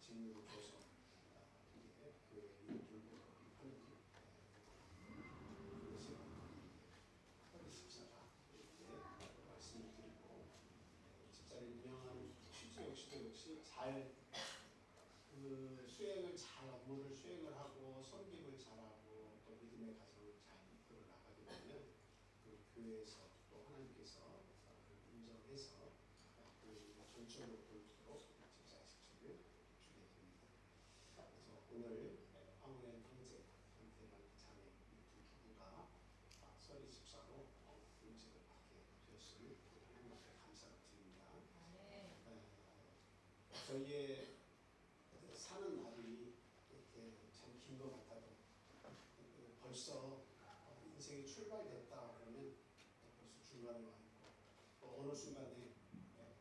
직무를 줘서 이게 교회에 돌보고 하는 그것이 허리 집사라 이렇게 말씀을 드리고 집사를 운영하는 취지 역시 잘 그 수행을 잘 업무를 수행을 하고 섬김을 잘하고 또 믿음의 가정을 잘 이끌어 나가게 되면 그 교회에서 또 하나님께서 인정해서 그 전적으로 보이도록 집사의 직책을 주게 됩니다. 그래서 오늘 황우현 형제, 현태만 자매 이 두 부부가 서리 집사로 인직을 받게 되었음을 하나님께 감사를 드립니다. 저희의 사는 날이 이렇게 참 긴 것 같아도 벌써 인생이 출발됐다 그러면 벌써 중간에 와 있고 또 어느 순간에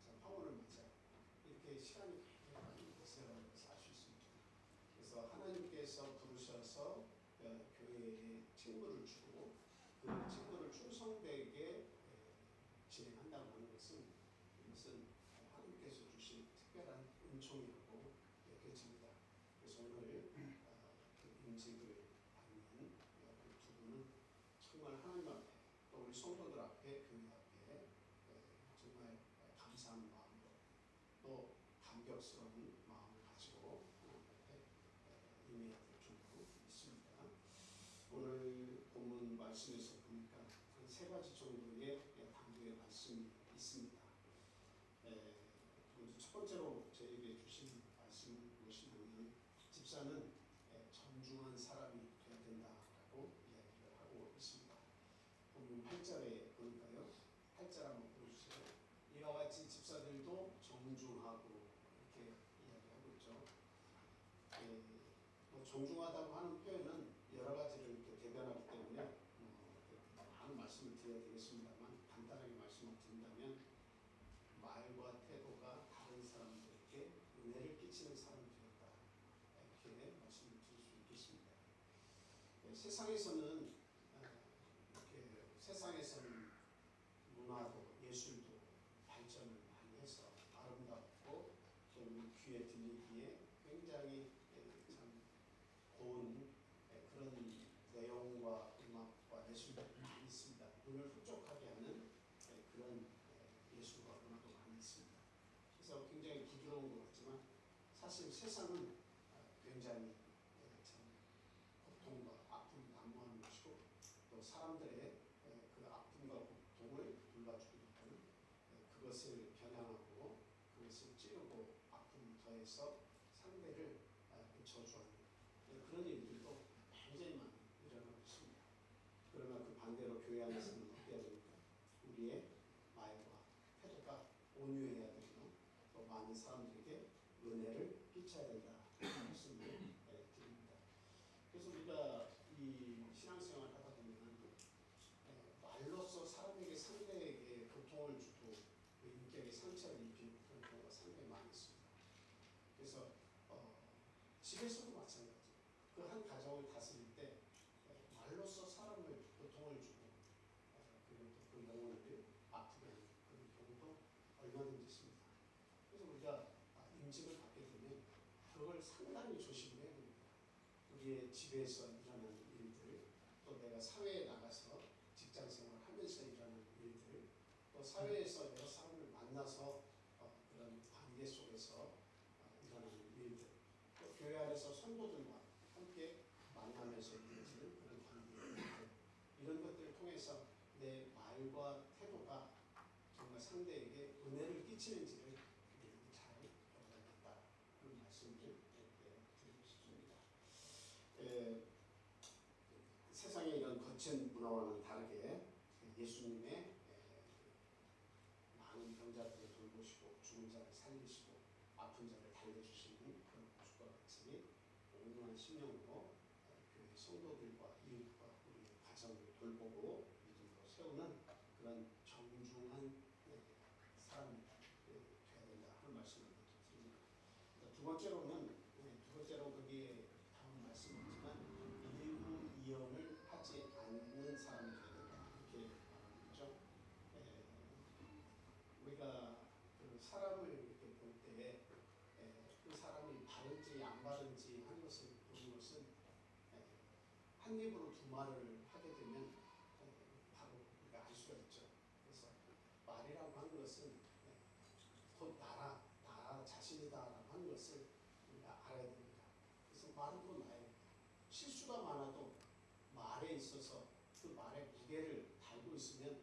참 황혼을 맞아 이렇게 시간이 많이 지나가는 것을 알 수 있습니다. 그래서 하나님께서 부르셔서 교회에 직무를 주고 그 직무를 충성되게 진행한다고 하는 것은 이것은 하나님께서 주신 특별한 은총이라고 여겨집니다. 그래서 오늘 그 임직을 받는 그 두 분은 정말 하나님 앞에 또 우리 성도들 앞에 교회 앞에 정말 감사한 마음으로 또 감격스러운 마음을 가지고 하나님 앞에 임해야 될 줄로 믿습니다. 오늘 본문 말씀에서 보니까 한 세 가지 정도의 당부의 말씀이 있습니다. 먼저 첫 번째로 저에게 주신 말씀은 무엇이냐면 집사는 정중한 사람이 되어야 된다라고 이야기를 하고 있습니다. 본문 8절에 보니까요. 8절 한번 보여주세요. 이와 같이 집사들도 정중하고 이렇게 이야기하고 있죠. 뭐 정중하다고 하는 표현은 여러 가지를 이렇게 대변하기 때문에 많은 말씀을 드려야 되겠습니다만 간단하게 말씀을 드린다면 말과 태도가 다른 사람들에게 은혜를 끼치는 사람이 되었다. 이렇게 말씀을 드릴 수 있겠습니다. 세상에서는 이렇게 세상에서는 문화도 예술도 발전을 많이 해서 아름답고 또 우리 귀에 들리기에 굉장히 참 고운 그런 내용과 음악과 예술들이 많이 있습니다. 눈을 흡족하게 하는 그런 예술과 음악도 많이 있습니다. 그래서 굉장히 부드러운 것 같지만 사실 세상은 굉장히 참 고통과 아픔이 난무하는 것이고 또 사람들의 그 아픔과 고통을 돌봐주기도 하는 그것을 겨냥하고 그것을 찌르고 아픔을 더해서 상대를 저주하는 그런 일들도 굉장히 많이 일어나고 있습니다. 그러나 그 반대로 교회 안에서는 어때야 됩니까? 우리의 말과 태도가 온유해야 되고 또 많은 사람들에게 은혜를 끼쳐야 된다 말씀을 드립니다. 그래서 우리가 이 신앙생활을 하다 보면 말로써 사람에게 상대에게 고통을 주고 그 인격에 상처를 입히는 그런 경우가 상당히 많이 있습니다. 그래서 집에서도 마찬가지예요. 그 한 가정을 다스릴 때 말로써 사람을 고통을 주고 그리고 또 그 영혼을 아프게 하는 그런 경우도 얼마든지 있습니다. 그래서 우리가 임직을 받게 되면 그걸 상당히 조심해야 됩니다. 우리의 집에서 일어나는 일들, 또 내가 사회에 나가서 직장생활을 하면서 일어나는 일들, 또 사회에서 여러 사람을 만나서 그런 관계 속에서 일어나는 일들, 또 교회 안에서 성도들과 함께 만나면서 이루어지는 그런 관계들, 이런 것들을 통해서 내 말과 태도가 정말 상대에게 은혜를 끼치는지를 우리는 잘 보아야겠다. 그런 말씀을 드리고 싶습니다. 세상의 이런 거친 문화와는 다르게 예수님의 많은 병자들을 돌보시고 죽은 자를 살리시고 아픈 자를 달래주시는 그런 모습과 같이 온유한 심령으로 교회 성도들과 이웃과 우리 가정을 돌보고 믿음으로 세우는 그런 정중한 사람이 되어야 된다 하는 말씀을 드립니다. 두 번째로 거기에 다음 말씀이지만 일부 이언을 하지 않는 사람이 되어야 된다 이렇게 말하는 거죠. 우리가 그 사람을 이렇게 볼 때 그 사람이 바른 바른지 안 바른지 하는 것을 보는 것은 한 입으로 두 말을 하게 되면 바로 우리가 알 수가 있죠. 그래서 말이라고 하는 것은 곧 나 자신이다라고 하는 것을 우리가 알아야 됩니다. 그래서 말은 곧 나예요. 실수가 많아도 말에 있어서 그 말의 무게를 달고 있으면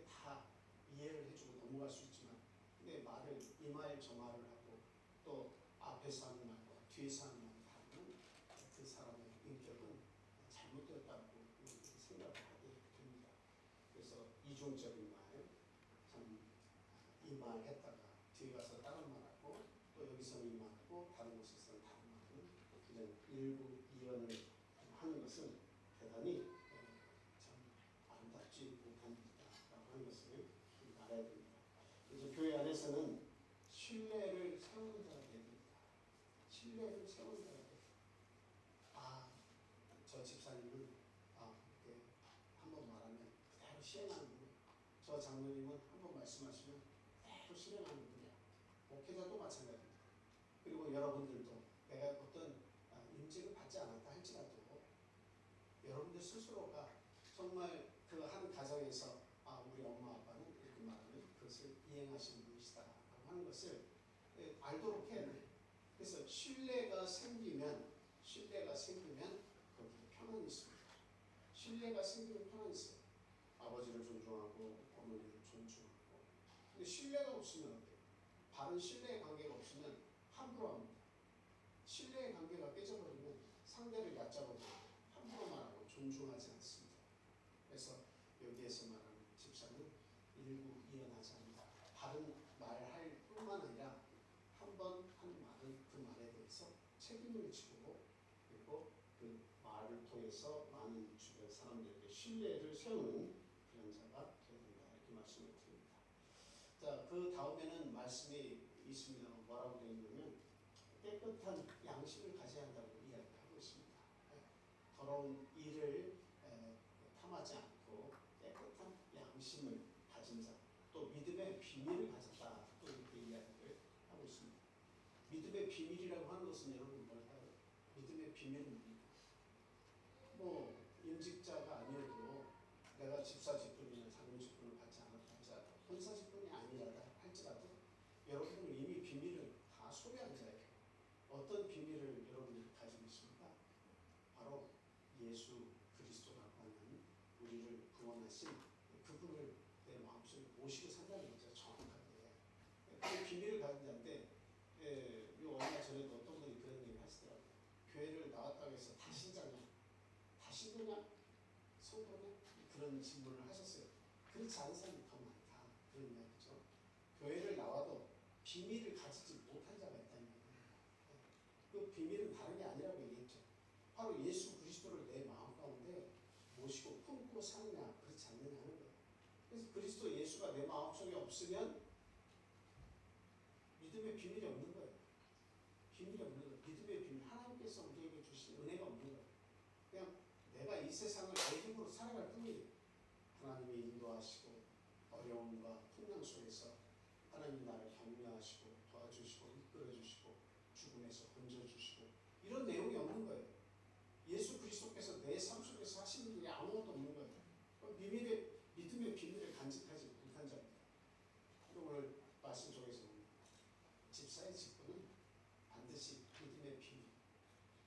다 이해를 해주고 넘어갈 수 있지만, 근데 말을 이 말 저 말을 하고 또 앞에서 하는 말과 뒤에서 하는 말을 다루면 그 사람의 인격은 잘못되었다고 생각을 하게 됩니다. 그래서 이중적인 말, 참 이 말 했다가 뒤에 가서 다른 말하고 또 여기서는 이 말하고 다른 곳에서는 다른 말하는 그냥 일부 이언을 하는 것은 대단히 참 아름답지 못한 일이다라고 하는 것을 알아야 됩니다. 그래서 교회 안에서는 신뢰를 세우는 자가 되야 됩니다. 신뢰를 세우는 자가 돼요. 저 집사님은 이렇게 한번 말하면 그대로 시행하는 분이야. 저 장로님은 한번 말씀하시면 그대로 실행하는 분이야. 목회자도 마찬가지입니다. 그리고 여러분들도 내가 어떤 임직을 받지 않았다 할지라도 여러분들 스스로가 정말 그 한 가정에서 우리 엄마 아빠는 이렇게 말하면 그것을 이행하시는 분이시다라고 하는 것을 알도록 해야 돼요. 그래서 신뢰가 생기면 거기에 평안이 있습니다. 신뢰가 생기면 평안이 있어요. 아버지를 존중하고 어머니를 존중하고. 근데 신뢰가 없으면 어때요? 바른 신뢰의 관계가 없으면 함부로 합니다. 신뢰의 관계가 깨져버리면 상대를 얕잡아도 함부로 말하고 존중하지 않습니다. 그래서 여기에서 말하는 집사는 일부 이언하지 않는다. 바른 말할 뿐만 아니라 한 번 한 말은 그 말에 대해서 책임을 지고 그리고 그 말을 통해서 많은 주변 사람들에게 신뢰를 세우는 그런 자가 되야 된다. 이렇게 말씀을 드립니다. 자, 그 다음에는 말씀이 있습니다. 뭐라고 되어 있냐면 깨끗한 양심을 가져야 한다고 이야기하고 있습니다. 더러운 일을 탐하지 않고 깨끗한 양심을 가진 자, 또 믿음의 비밀을 가졌다. 또 이렇게 이야기를 하고 있습니다. 믿음의 비밀이라고 하는 것은 여러분 뭘까요? 믿음의 비밀은 뭡니까? 뭐 임직자가 아니어도 내가 집사 직분이나 장로 직분을 받지 않았다 할지라도 권사 직분이 아니라다 할지라도 여러분들은 이미 비밀을 다 소유한 자예요. 어떤 비밀을 여러분들이 가지고 있습니까? 바로 예수 그리스도라고 하는 우리를 구원하신 그분을 내 마음속에 모시고 산다는 거죠. 정확하게. 그 비밀을 가진 자인데 얼마 전에도 어떤 분이 그런 얘기를 하시더라고요. 교회를 나왔다고 해서 다 신자냐? 다 신도냐? 성도냐? 그런 질문을 하셨어요. 그렇지 않은 사람이 더 많다. 그런 이야기죠. 교회를 나와도 비밀을 가지지 못한 자가 있다는 얘기예요. 그 비밀은 다른 게 아니라고 얘기했죠. 바로 예수 그리스도를 내 마음 가운데 모시고 품고 사느냐 그렇지 않느냐 하는 거예요. 그래서 그리스도 예수가 내 마음속에 없으면 믿음의 비밀이 없는 거예요. 비밀이 없는 거예요. 믿음의 비밀, 하나님께서 우리에게 주신 은혜가 없는 거예요. 그냥 내가 이 세상을 내 힘으로 살아갈 뿐이에요. 하나님이 인도하시고 어려움과 풍랑 속에서 하나님이 나를 격려하시고 도와주시고 이끌어주시고 죽음에서 건져주시고 이런 내용이 없는 거예요. 예수 그리스도께서 내 삶 속에서 하시는 일이 아무것도 없는 거예요. 믿음의 비밀을 간직하지 못한 자입니다. 오늘 말씀 속에서 집사의 직분은 반드시 믿음의 비밀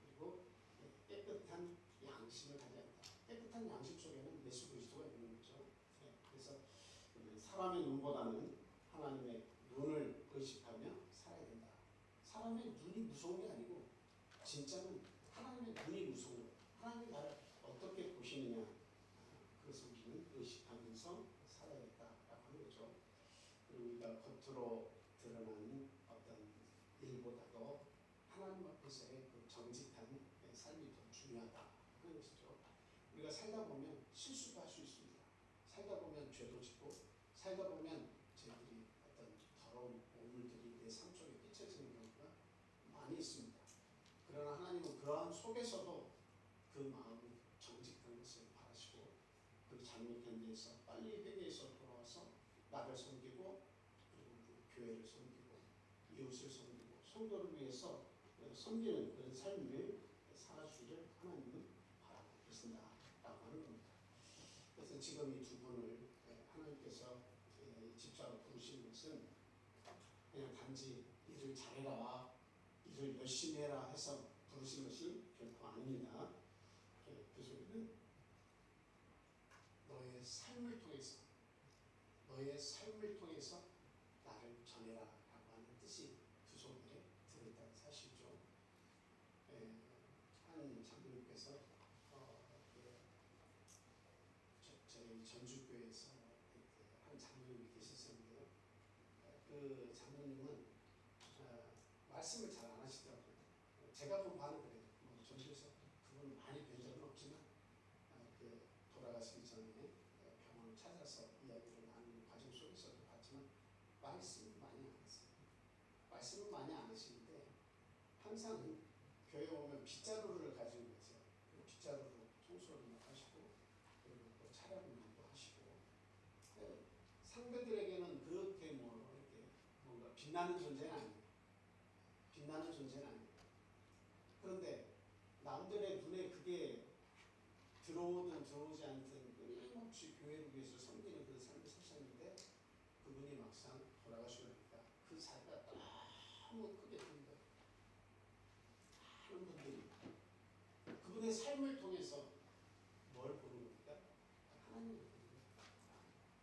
그리고 깨끗한 양심을 가져야 한다. 깨끗한 양심 속에는 예수 그리스도가 있는 거죠. 그래서 사람의 눈보다는 하나님의 눈을 의식하며 살아야 된다. 사람의 눈이 무서운 게 아니고 진짜는 하나님의 눈이 무서운 거예요. 하나님이 나를 어떻게 보시느냐 그것을 우리는 의식하면서 살아야겠다라고 하는 거죠. 그리고 우리가 겉으로 드러나는 어떤 일보다도 하나님 앞에서의 그 정직한 삶이 더 중요하다 하는 것이죠. 우리가 살다 보면 실수도 할 수 있습니다. 살다 보면 죄도 짓고 살다 보면 저희들이 어떤 더러운 오물들이 내 삶 속에 끼쳐지는 경우가 많이 있습니다. 그러나 하나님은 그러한 속에서도 그 마음을 정직한 것을 바라시고 그 잘못된 데에서 빨리 회개해서 돌아와서 나를 섬기고 그리고 그 교회를 섬기고 이웃을 섬기고 성도를 위해서 섬기는 그런 삶을 살아주기를 하나님은 바라고 계신다라고 하는 겁니다. 그래서 지금 이 두 분을 하나님께서 집사로 부르신 것은 그냥 단지 일을 잘해라, 일을 열심히 해라 해서 부르신 것이 결코 아닙니다. 그 소리는 너의 삶을 통해서 나를 전해라라고 하는 뜻이 그 속에 들어있다는 사실이죠. 한 장로님께서 저희 전주교회에서 한 장로님이 계셨었는데요. 그 장로님은 말씀을 잘 안 하시더라고요. 제가 본 바는 그래요. 전주에서 그분을 많이 뵌 적은 없지만 돌아가시기 전에 병원을 찾아서 이야기를 나누는 과정 속에서도 봤지만 말씀을 많이 안 했어요. 말씀을 많이 안 하시는데 항상 교회 오면 빗자루를 가지고 계세요. 빗자루로 청소를 하시고 그리고 또 차량운동도 하시고 상대들에게는 그렇게 이렇게 뭔가 빛나는 존재는 아니에요. 빛나는 존재는 아니에요. 그런데 남들의 눈에 그게 들어오든 들어오지 않든 끊임없이 교회를 위해서 섬기는 그 삶을 사셨는데 그분이 막상 돌아가시고 나니까 그 사이가 너무 크게 든 거예요. 많은 분들이 그분의 삶을 통해서 뭘 보는 겁니까? 하나님을 보는 거예요.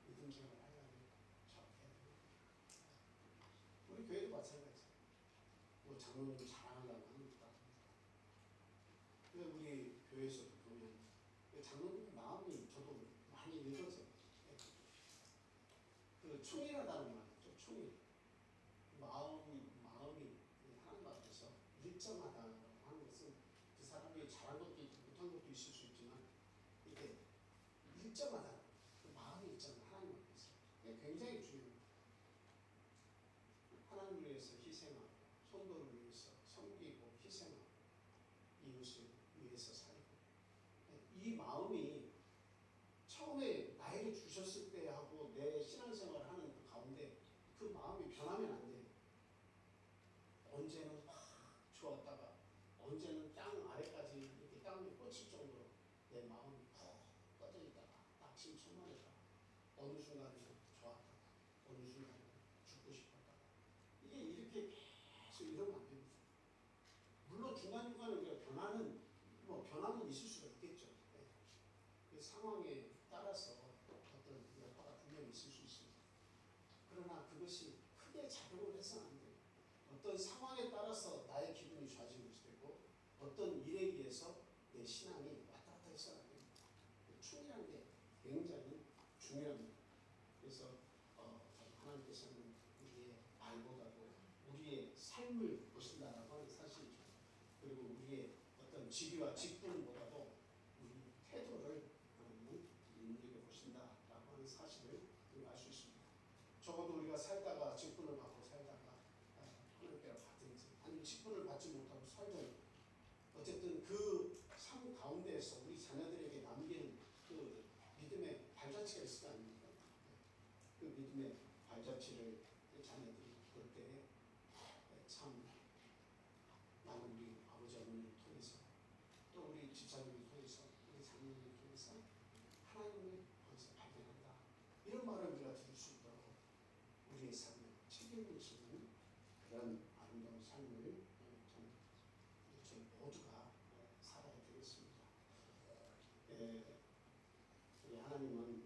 믿음 생활을 하려면 저렇게 해야 되는 우리 교회도 마찬가지예요. 뭐 장로님 자랑하려고 합니까? 우리 교회에서도 보면 장로님 마음이 저도 많이 읽어져요. 그 충이라다는 말 있죠. 충이. 마음이 하나님 앞에서 일정하다라고 하는 것은 그 사람이 잘한 것도 있고 못한 것도 있을 수 있지만 이게 일정하다. 그 마음이 일정한 하나님 앞에서. 이게 굉장히 중요합니다. 하나님을 위해서 희생하고 성도를 위해서 섬기고 희생하고 이웃을 위해서 살고 이 마음이 처음에 나에게 주셨을 때 하고 내 신앙생활을 하는 그 가운데 그 마음이 변하면 안 돼요. 언제는 막 좋았다가 언제는 땅 아래까지 이렇게 땅에 꽂힐 정도로 내 마음이 푹 꺼져 있다가 낙심초만했다가 어느 순간에는 좋았다가 어느 순간에는 죽고 싶었다가 이게 이렇게 계속 이러면 안 됩니다. 물론 중간중간에 우리가 변화는 있을 수가 있겠죠. 그 상황에 따라서 어떤 여파가 분명히 있을 수 있습니다. 그러나 그것이 크게 작용을 해서는 안 돼요. 어떤 상황에 따라서 나의 기분이 좋아지는 것이 되고 어떤 일에 의해서 내 신앙이 왔다 갔다 해서는 안 됩니다. 충이라는 게 굉장히 중요합니다. 그래서 하나님께서는 우리의 말보다도 우리의 삶을 보신다라고 하는 사실이죠. 그리고 우리의 어떤 직위와 직분보다도 우리 태도를 하나님은 눈여겨보신다라고 하는 사실을 우리가 알 수 있습니다. 적어도 우리가 살다가 직분을 받고 살다가 하나님께로 받든지 아니면 직분을 받지 못하고 살든 어쨌든 그 삶 가운데에서 우리 자녀들에게 남기는 그 믿음의 발자취가 있을 거 아닙니까? 그 믿음의 발자취를 자녀들이 볼 때 참 나는 우리 아버지 어머니를 통해서 또 우리 집사님을 통해서 우리 자녀님을 통해서 하나님을 거기서 발견한다. 이런 말을 우리가 들을 수 있도록 우리의 삶을 책임지는 그런 아름다운 삶을 저희 모두가 살아야 되겠습니다. 우리 하나님은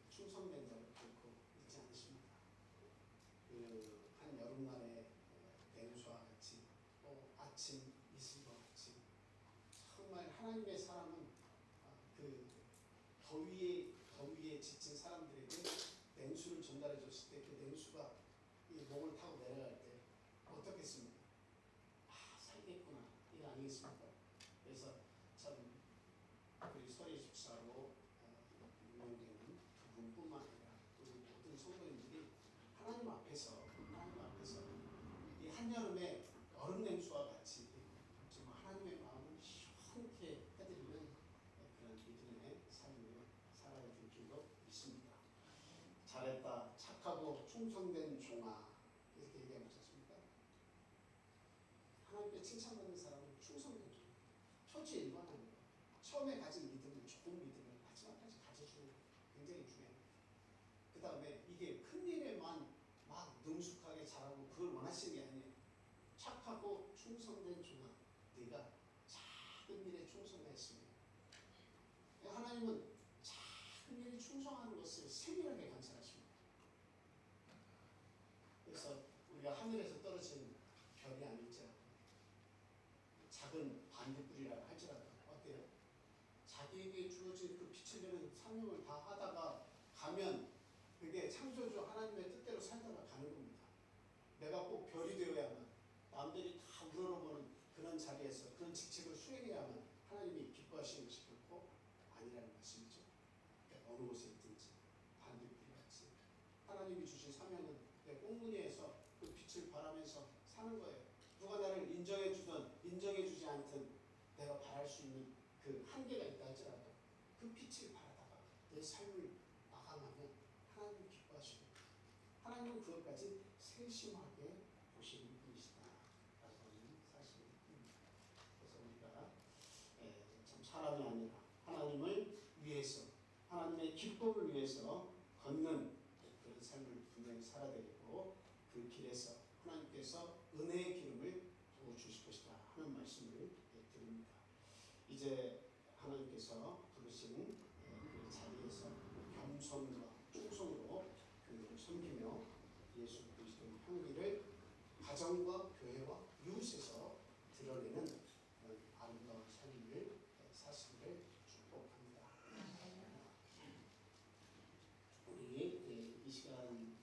충성된 자를 결코 잊지 않으십니다. 한 여름날의 냉수와 같이 또 아침 이슬과 같이 정말 하나님의 사람은 그 더위에 지친 사람들에게 냉수를 전달해 줬을 때 그 냉수가 이 목을 타고 내려갈 때 어떻겠습니까? 살겠구나 이거 아니겠습니까? 그래서 참 우리 서리 집사로 유명되는 그분뿐만 아니라 우리 모든 성도님들이 하나님 앞에서 이 한여름에 얼음 냉수와 같이 정말 하나님의 마음을 시원케 해드리는 그런 믿음의 삶을 살아야 될 줄로 믿습니다. 잘했다, 착하고 충성된 종아 이렇게 얘기하지 않습니까? 하나님께 칭찬받는 사람은 충성된 종. 처치 일관하는 거. 처음에 가진 믿음을 좋은 믿음을 마지막까지 가져주는 게 굉장히 중요해요. 그 다음에 이게 큰 일에만 막 능숙하게 잘하고 그걸 원하시는 게 아니에요. 착하고 충성된 종아, 네가 작은 일에 충성했습니다. 하나님은 작은 일에 충성하는 것을 세밀하게 관찰하십니다. 그래서 우리가 하늘에서 떨어진 별이 아닐지라도 작은 반딧불이라고 할지라도 어때요? 자기에게 주어진 그 빛을 내는 사명을 다 하다가 가면 그게 창조주 하나님의 뜻대로 살다가 가는 겁니다. 내가 꼭 별이 되어야만, 남들이 다 우러러보는 그런 자리에서 그런 직책을 수행해야만 하나님이 기뻐하시는 것이 결코 아니라는 말씀이죠. 그러니까 어느 곳에 있든지 반딧불이 같이 하나님이 주신 사명은 내 꽁무니에서 그 빛을 바라면서 사는 거예요. 누가 나를 인정해주든 인정해주지 않든 내가 바랄 수 있는 그 한계가 있다 할지라도 그 빛을 바라다가 내 삶을 마감하면 하나님이 기뻐하시고 하나님은 그것까지 세심하게 보시는 분이시다 라고 하는 사실입니다. 그래서 우리가 참 사람이 아니라 하나님을 위해서 하나님의 기쁨을 위해서 걷는 그런 삶을 분명히 살아야 되고 그 길에서 하나님께서 은혜의 기름을 부어주실 것이다 하는 말씀을 드립니다. 이제 하나님께서 부르신 그 자리에서 겸손과 충성으로 교회를 섬기며 예수 그리스도의 향기를 가정과 교회와 이웃에서 드러내는 그런 아름다운 삶을 사시기를 축복합니다. 우리 이 시간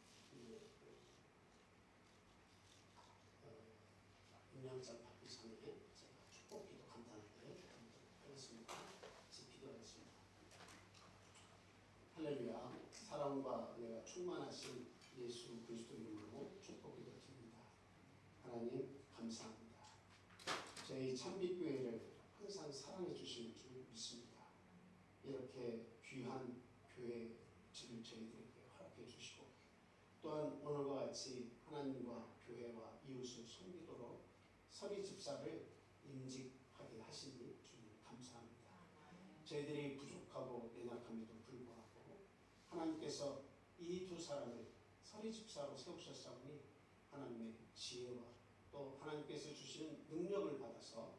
임명장 받기 전에 제가 축복기도 간단하게 하겠습니다. 기도하겠습니다. 할렐루야. 사랑과 은혜가 충만하신 예수 그리스도 이름으로 축복기도 드립니다. 하나님 감사합니다. 저희 참빛교회를 항상 사랑해 주시는 줄 믿습니다. 이렇게 귀한 교회 집을 저희들에게 허락해 주시고 또한 오늘과 같이 하나님과 교회와 이웃을 섬기도록 서리 집사를 임직하게 하시니 주님 감사합니다. 저희들이 부족하고 연약함에도 불구하고 하나님께서 이 두 사람을 서리 집사로 세우셨사오니 하나님의 지혜와 또 하나님께서 주시는 능력을 받아서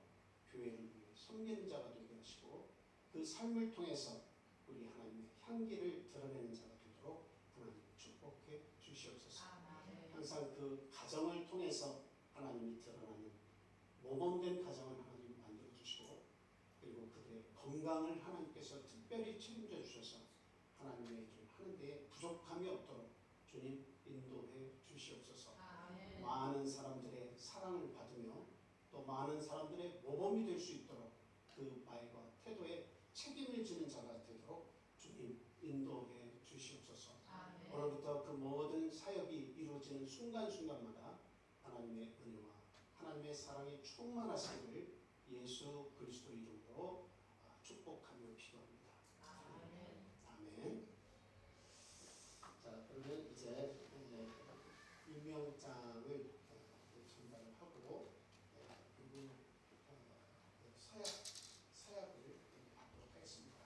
교회를 위해 섬기는 자가 되게 하시고 그 삶을 통해서 우리 하나님의 향기를 드러내는 자가 되도록 하나님 축복해 주시옵소서. 항상 그 가정을 통해서 하나님이 드러나는 모범된 가정을 하나님 만들어 주시고 그리고 그들의 건강을 하나님께서 특별히 책임져 주셔서 하나님의 일을 하는 데에 부족함이 없도록 주님 인도해 주시옵소서. 많은 사람들의 사랑을 받으며 또 많은 사람들의 모범이 될 수 있도록 그 말과 태도에 책임을 지는 자가 되도록 주님 인도해 주시옵소서. 오늘부터 그 모든 사역이 이루어지는 순간순간마다 하나님의 은혜와 하나님의 사랑이 충만하시기를 예수 그리스도 이름으로 축복하며 기도합니다. 아멘. 자, 그러면 이제 임명장을 전달을 하고 그리고 서약을 받도록 하겠습니다.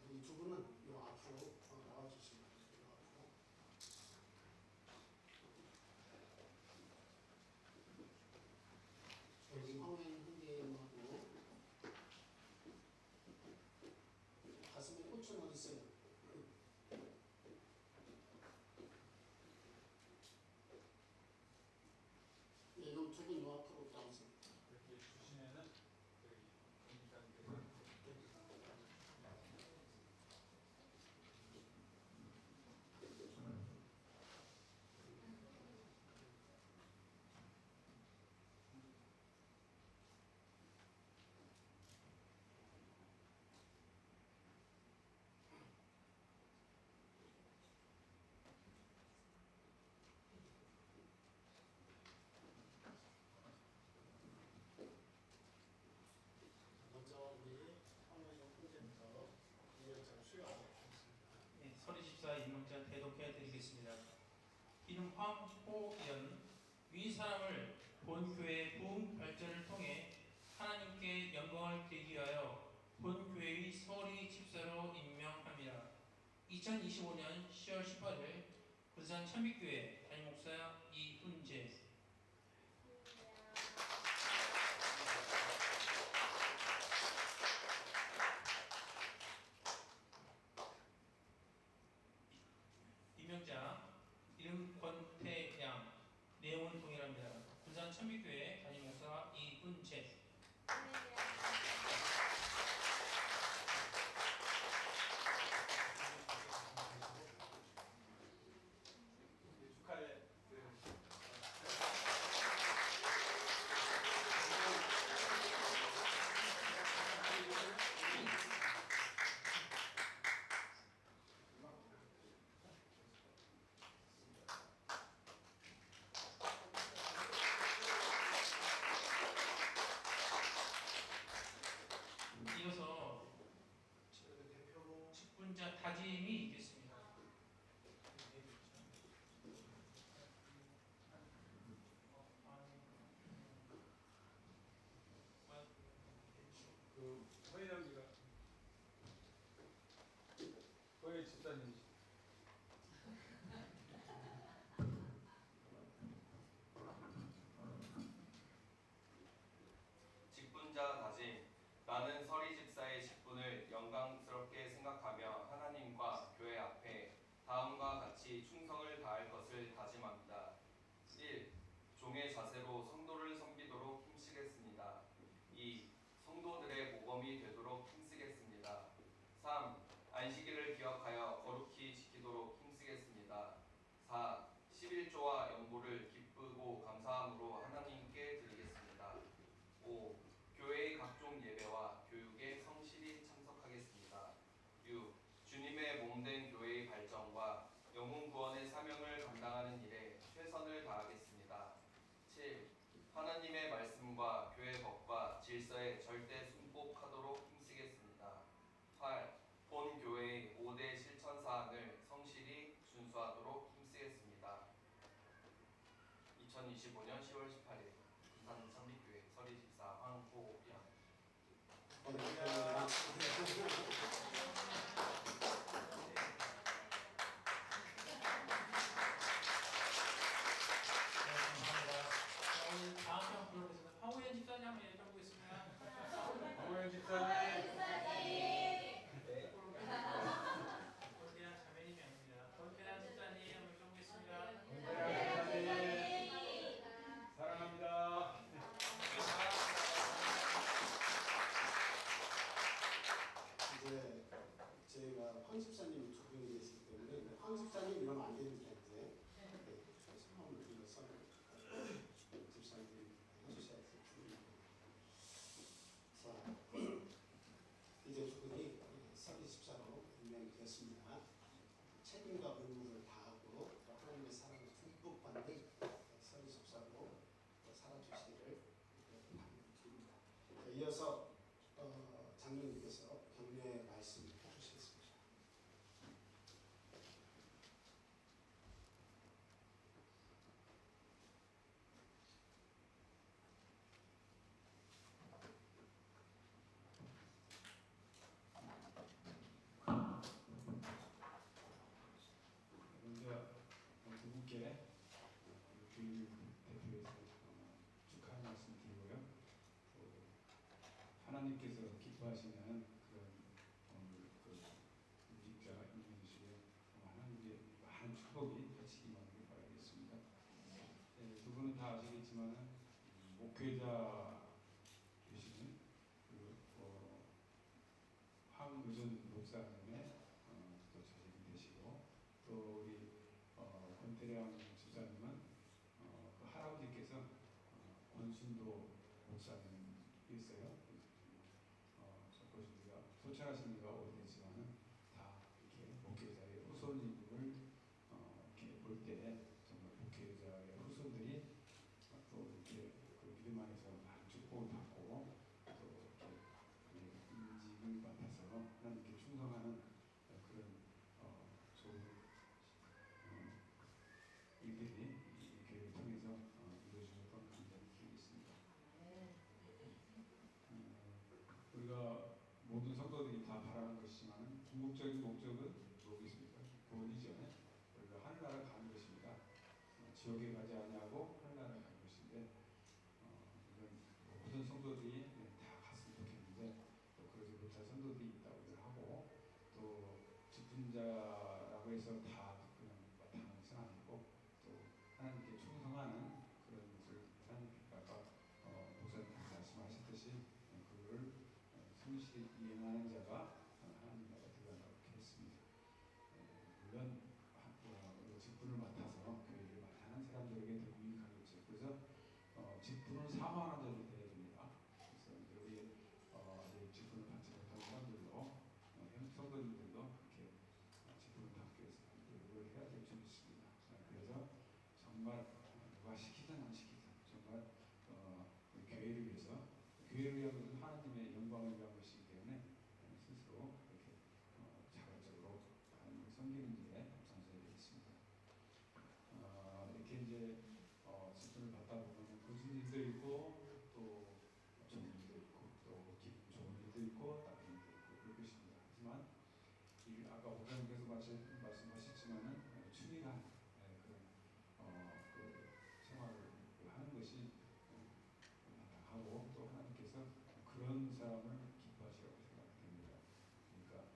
이 두 분은 요 앞으로 나와주시면 됩니다. 저희 황현 형제님하고 가슴에 꽃은 어디 있어요? 이거 두 분 요 앞으로 나오세요. 이렇게 주시면은 먼저 우리 황현 형제부터 임명장을 수여하도록 하겠습니다. 네, 서리 집사 임명장 대독해 드리겠습니다. 이는 황호연 위 사람을 본교회의 부흥 발전을 통해 하나님께 영광을 드리기 위하여 본교회의 서리 집사로 임명합니다. 2025년 10월 18일 부산 찬빛교회 담임목사 이훈재. 임명자 이름 권태양, 내용은 동일합니다. 부산 찬빛교회 담임목사 이훈재. 축하해. 이어서 직분자 다짐이 있겠습니다. 허혜영이가 허혜 집사님. 직분자 다짐. 나는 서리 집사의 직분을 영광스럽게 생각하며 하나님과 교회 앞에 다음과 같이 충성을 다할 것을 다짐합니다. 1. 종의 자세로 성도를 섬기도록 힘쓰겠습니다. 2. 성도들의 모범이 되도록 힘쓰겠습니다. 3. 안식일을 기억하여 거룩히 지키도록 힘쓰겠습니다. 4. 11조와 연보를 기쁘고 감사함으로 하나님께 드리겠습니다. 5. 교회의 각종 예배와 교육에 성실히 참석하겠습니다. 6. 주님의 몸된 교회의 발전과 영혼 구원의 사명을 감당하는 일에 최선을 다하겠습니다. 7. 하나님의 말씀과 교회 법과 질서에 절대 순복하도록 힘쓰겠습니다. 8. 본 교회의 5대 실천 사항을 성실히 준수하도록 힘쓰겠습니다. 2025년 10월 18일 부산 찬빛교회 서리 집사 황호양. 오늘 다음 편 불러보겠습니다. 황우현 집사님 한번 예배해보겠습니다. 허혜 집사님. 권태양 자매님이 아닙니다. 권태양 집사님 한번 예배해보겠습니다. 허혜 집사님. 사랑합니다. 이제 저희가 황 집사님 두 분이 계시기 때문에 황 집사님 이러면 안 되는 텐데 성함을 불러서 집사님 해주셔야 됩니다. 자, 이제 두 분이 서리 집사로 임명되었습니다. 책임과 의무를 다하고 또 하나님의 사랑을 듬뿍 받는 서리 집사로 살아주시기를 바랍니다. 이어서 장로님께서 격려의 말씀 해주시겠습니다. 먼저 두 분께 교육 대표에서 축하의 말씀 드리고요. 하나님께서 기뻐하시는 그런 오늘 입자 임명주시에 하나님의 많은 축복이 펼치기만 하길 바라겠습니다. 두 분은 다 아시겠지만 목회자 되시는 황의준 목사님의 또 자식이 되시고 또 우리 권태량 집사님은 그 할아버지께서 권순도 목사님이었어요. 우리가 소천하신 지가 오래됐지만은 다 이렇게 목회자의 후손임을 이렇게 볼 때 정말 목회자의 후손들이 또 이렇게 그 믿음 안에서 많은 축복을 받고 또 이렇게 인직을 맡아서 하나님께 충성하는 그런 좋은 일들이 이 교회를 통해서 이루어지는 것 굉장히 지옥에 가지 아니하고 하늘나라에 갈 것인데 이건 모든 성도들이 다 갔으면 좋겠는데 또 그러지 못할 성도들이 있다고 하고 또 직분자라고 해서 다 그냥 마땅한 것은 아니고 또 하나님께 충성하는 그런 것을 하나님께 아까 목사님 말씀하셨듯이 그걸 성실히 이행하는 자가 하나님 나라에 들어간다고 이렇게 했습니다. 물론 직분을 맡아서 교회를 맡아는 사람들에게 더 유익하겠죠. 그래서 직분을 사모하는 자들이 되어야 됩니다. 그래서 이제 우리 아직 직분을 받지 못한 사람들도 성도님들도 그렇게 직분을 받기 위해서 노력을 해야 될 줄 믿습니다. 그래서 정말 누가 시키든 안 시키든 정말 우리 교회를 위해서 교회를 위한 것은 하나님의 영광을 위한 것이기 때문에 스스로 이렇게 자발적으로 하나님을 섬기는 일에 앞장서야 되겠습니다. 이렇게 이제 직분을 받다 보면 굳은 일도 있고 또 좋은 일도 있고 또 기분 좋은 일도 있고 나쁜 일도 있고 그럴 것입니다. 하지만 아까 목사님께서 말씀하셨지만은 충실한 그런 그 생활을 하는 것이 마땅하고 또 하나님께서 그런 사람을 기뻐하시라고 생각됩니다. 그러니까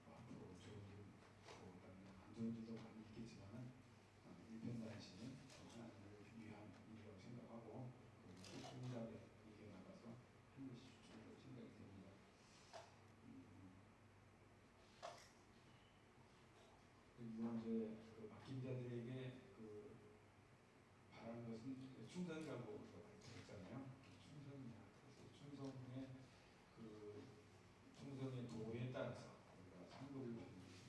앞으로 좋은 일, 안 좋은 일도 많이 있겠지만은 일편단심은 하나님을 위한 일이라고 생각하고 꼼꼼하게 이겨나가서 하는 것이 좋다고 생각이 됩니다. 그리고 이제 그 맡긴 자들에게 그 바라는 것은 충성이라고 우리가 발표했잖아요. 충성이냐. 그래서 충성의 그 충성의 도에 따라서 우리가 상급을 받는 것은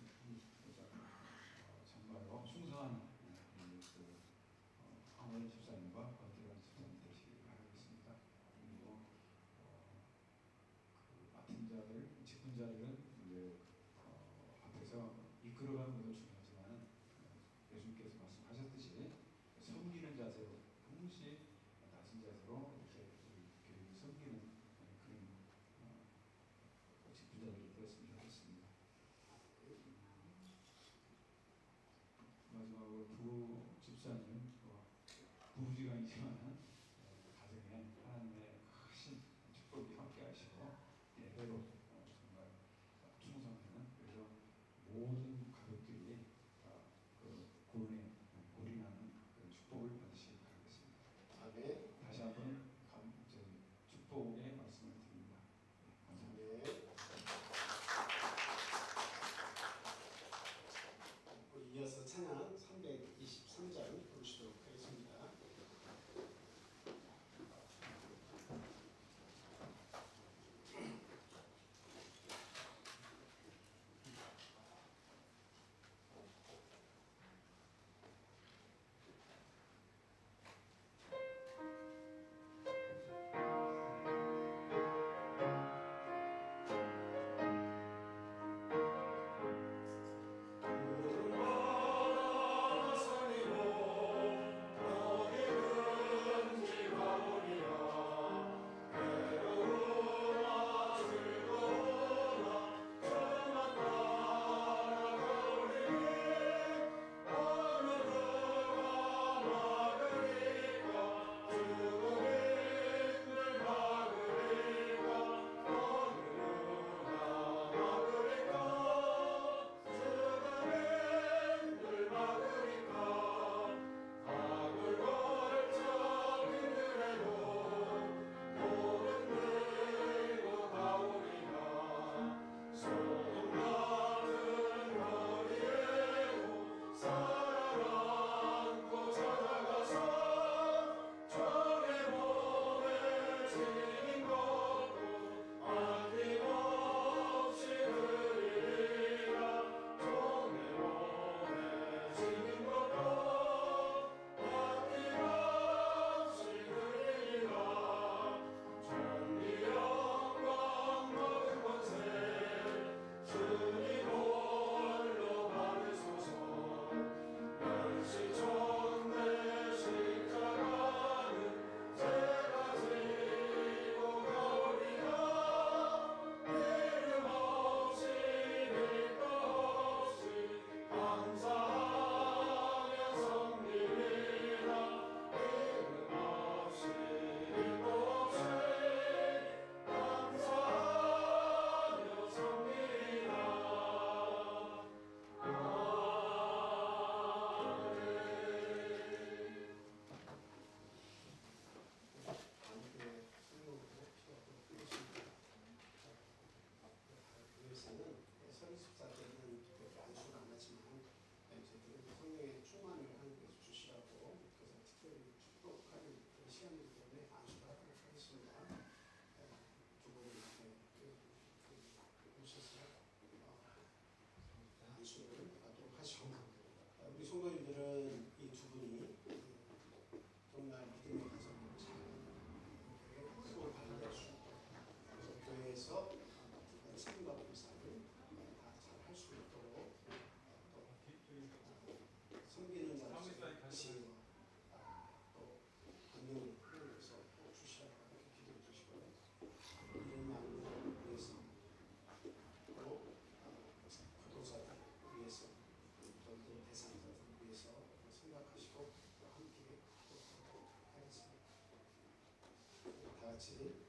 정말로 충성한 그 황원희 집사님과 권태관 집사님 되시길 바라겠습니다. 그리고 그 맡은 자들, 직분자들은 이제 앞에서 이끌어가는 것도 중요하지만은 예수님께서 말씀하셨듯이 섬기는 자세로 동시에 낮은 자세로 이렇게 우리 교회를 섬기는 그런 직분자들이 되었으면 좋겠습니다. 마지막으로 부 집사님 부부지간이지만은 가정에 하나님의 크신 축복이 함께하시고 대대로 정말 충성하는 그래서 모든 가족들이 시간이기 때문에 안수를 하도록 하겠습니다. 두 분이 오셔서 안수를 하도록 하시고 우리 성도님들은 이 두 분이 정말 믿음의 가정을 잘 끌고 발휘할 수 있도록 그래서 교회에서 책임과 봉사를 다 잘 할 수 있도록 또 섬기는 자로서의 지혜와 또 권능을 위해서 꼭 주시라고 이렇게 기도해 주시고 이런 양육을 위해서 또 교도자들 위해서 또 대상자들 위해서 생각하시고 또 함께 기도하도록 하겠습니다. 다 같이